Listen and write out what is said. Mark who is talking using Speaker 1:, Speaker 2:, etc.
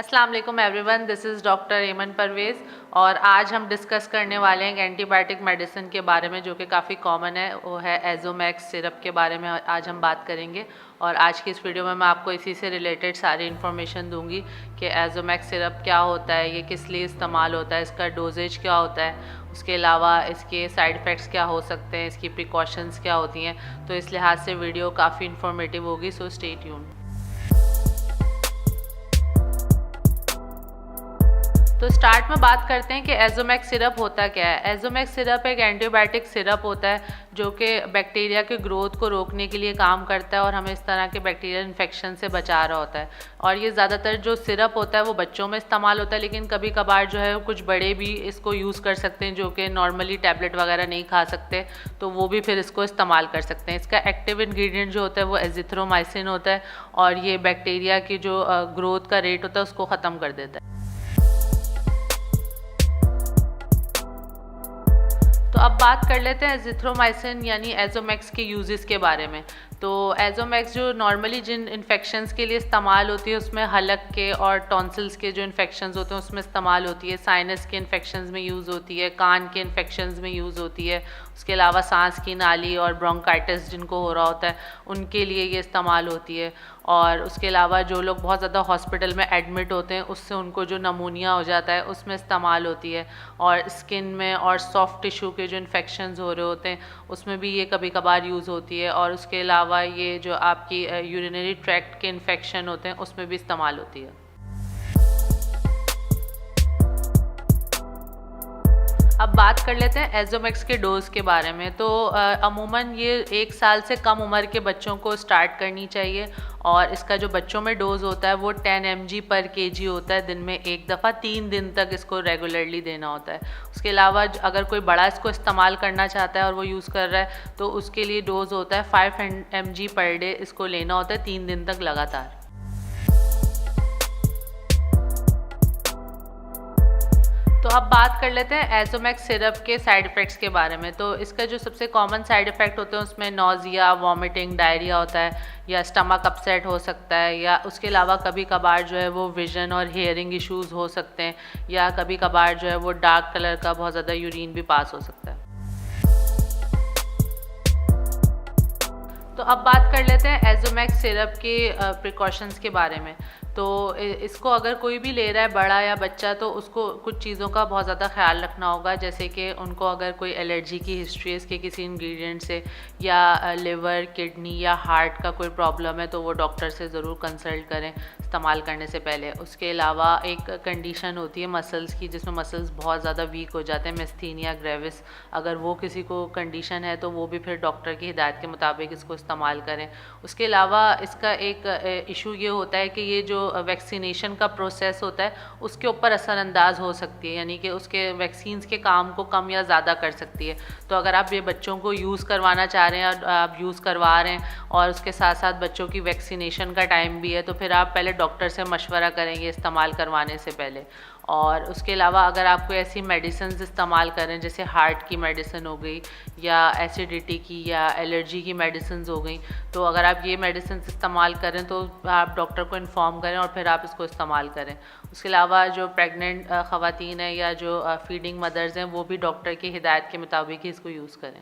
Speaker 1: अस्सलाम वालेकुम everyone, this is doctor एमन परवेज़ और आज हम डिस्कस करने वाले हैं एक एंटीबायोटिक मेडिसिन के बारे में जो कि काफ़ी कॉमन है। वो है एजोमैक्स सिरप के बारे में आज हम बात करेंगे। और आज की इस वीडियो में मैं आपको इसी से रिलेटेड सारी इन्फॉर्मेशन दूंगी कि एजोमैक्स सिरप क्या होता है, ये किस लिए इस्तेमाल होता है, इसका डोजेज क्या होता है, उसके अलावा इसके साइड इफ़ेक्ट्स क्या हो सकते हैं, इसकी प्रिकॉशंस क्या होती हैं। तो इस लिहाज से वीडियो काफ़ी इन्फॉर्मेटिव होगी, सो स्टे ट्यून्ड। तो स्टार्ट में बात करते हैं कि एजोमैक्स सिरप होता क्या है। एजोमैक्स सिरप एक एंटीबायोटिक सिरप होता है जो कि बैक्टीरिया के ग्रोथ को रोकने के लिए काम करता है और हमें इस तरह के बैक्टीरियल इन्फेक्शन से बचा रहा होता है। और ये ज़्यादातर जो सिरप होता है वो बच्चों में इस्तेमाल होता है, लेकिन कभी कभार जो है कुछ बड़े भी इसको यूज़ कर सकते हैं जो कि नॉर्मली टैबलेट वगैरह नहीं खा सकते, तो वो भी फिर इसको इस्तेमाल कर सकते हैं। इसका एक्टिव इंग्रेडिएंट जो होता है वो एजिथ्रोमाइसिन होता है और ये बैक्टीरिया की जो ग्रोथ का रेट होता है उसको ख़त्म कर देता है। तो अब बात कर लेते हैं एजिथ्रोमाइसिन यानी एजोमैक्स के यूजेस के बारे में। तो एजोमैक्स जो नॉर्मली जिन इन्फेक्शंस के लिए इस्तेमाल होती है उसमें हलक के और टॉन्सिल्स के जो इन्फेक्शंस होते हैं उसमें इस्तेमाल होती है, साइनस के इन्फेक्शंस में यूज़ होती है, कान के इन्फेक्शंस में यूज़ होती है, उसके अलावा सांस की नाली और ब्रोंकाइटिस जिनको हो रहा होता है उनके लिए ये इस्तेमाल होती है। और उसके अलावा जो लोग बहुत ज़्यादा हॉस्पिटल में एडमिट होते हैं उससे उनको जो नमूनिया हो जाता है उसमें इस्तेमाल होती है। और स्किन में और सॉफ्ट टिश्यू के जो इन्फेक्शंस हो रहे होते हैं उसमें भी ये कभी कभार यूज़ होती है। और उसके अलावा ये जो आपकी यूरिनरी ट्रैक्ट के इन्फेक्शन होते हैं उसमें भी इस्तेमाल होती है। अब बात कर लेते हैं एजोमैक्स के डोज के बारे में। तो अमूमन ये 1 साल से कम उम्र के बच्चों को स्टार्ट करनी चाहिए और इसका जो बच्चों में डोज होता है वो 10 mg पर kg होता है। दिन में एक दफ़ा 3 दिन तक इसको रेगुलरली देना होता है। उसके अलावा अगर कोई बड़ा इसको इस्तेमाल करना चाहता है और वो यूज़ कर रहा है तो उसके लिए डोज होता है 5 mg पर डे, इसको लेना होता है 3 दिन तक लगातार। तो अब बात कर लेते हैं एजोमैक्स सिरप के साइड इफ़ेक्ट्स के बारे में। तो इसका जो सबसे कॉमन साइड इफ़ेक्ट होते हैं उसमें नौजिया, वॉमिटिंग, डायरिया होता है या स्टमक अपसेट हो सकता है, या उसके अलावा कभी कभार जो है वो विजन और हेयरिंग इश्यूज़ हो सकते हैं, या कभी कभार जो है वो डार्क कलर का बहुत ज़्यादा यूरिन भी पास हो सकता है। तो अब बात कर लेते हैं एजोमैक्स सिरप के प्रिकॉशंस के बारे में। तो इसको अगर कोई भी ले रहा है, बड़ा या बच्चा, तो उसको कुछ चीज़ों का बहुत ज़्यादा ख्याल रखना होगा, जैसे कि उनको अगर कोई एलर्जी की हिस्ट्री है इसके किसी इंग्रेडिएंट से, या लिवर, किडनी या हार्ट का कोई प्रॉब्लम है तो वो डॉक्टर से ज़रूर कंसल्ट करें इस्तेमाल करने से पहले। उसके अलावा एक कंडीशन होती है मसल्स की जिसमें मसल्स बहुत ज़्यादा वीक हो जाते हैं, मिस्थीनिया ग्रेविस, अगर वो किसी को कंडीशन है तो वो भी फिर डॉक्टर की हिदायत के मुताबिक इसको इस्तेमाल करें। उसके अलावा इसका एक इशू ये होता है कि ये जो वैक्सीनेशन का प्रोसेस होता है उसके ऊपर असरअंदाज हो सकती है, यानी कि उसके वैक्सीन्स के काम को कम या ज़्यादा कर सकती है। तो अगर आप ये बच्चों को यूज़ करवाना चाह रहे हैं और आप यूज़ करवा रहे हैं और उसके साथ साथ बच्चों की वैक्सीनेशन का टाइम भी है, तो फिर आप पहले डॉक्टर से मशवरा करेंगे इस्तेमाल करवाने से पहले। और उसके अलावा अगर आप कोई ऐसी मेडिसिन इस्तेमाल करें जैसे हार्ट की मेडिसिन हो गई या एसिडिटी की या एलर्जी की मेडिसिन हो गई, तो अगर आप ये मेडिसिन इस्तेमाल करें तो आप डॉक्टर को इन्फॉर्म करें और फिर आप इसको इस्तेमाल करें। उसके अलावा जो प्रेग्नेंट ख़वातीन हैं या जो फीडिंग मदर्स हैं वो भी डॉक्टर की हिदायत के मुताबिक ही इसको यूज़ करें।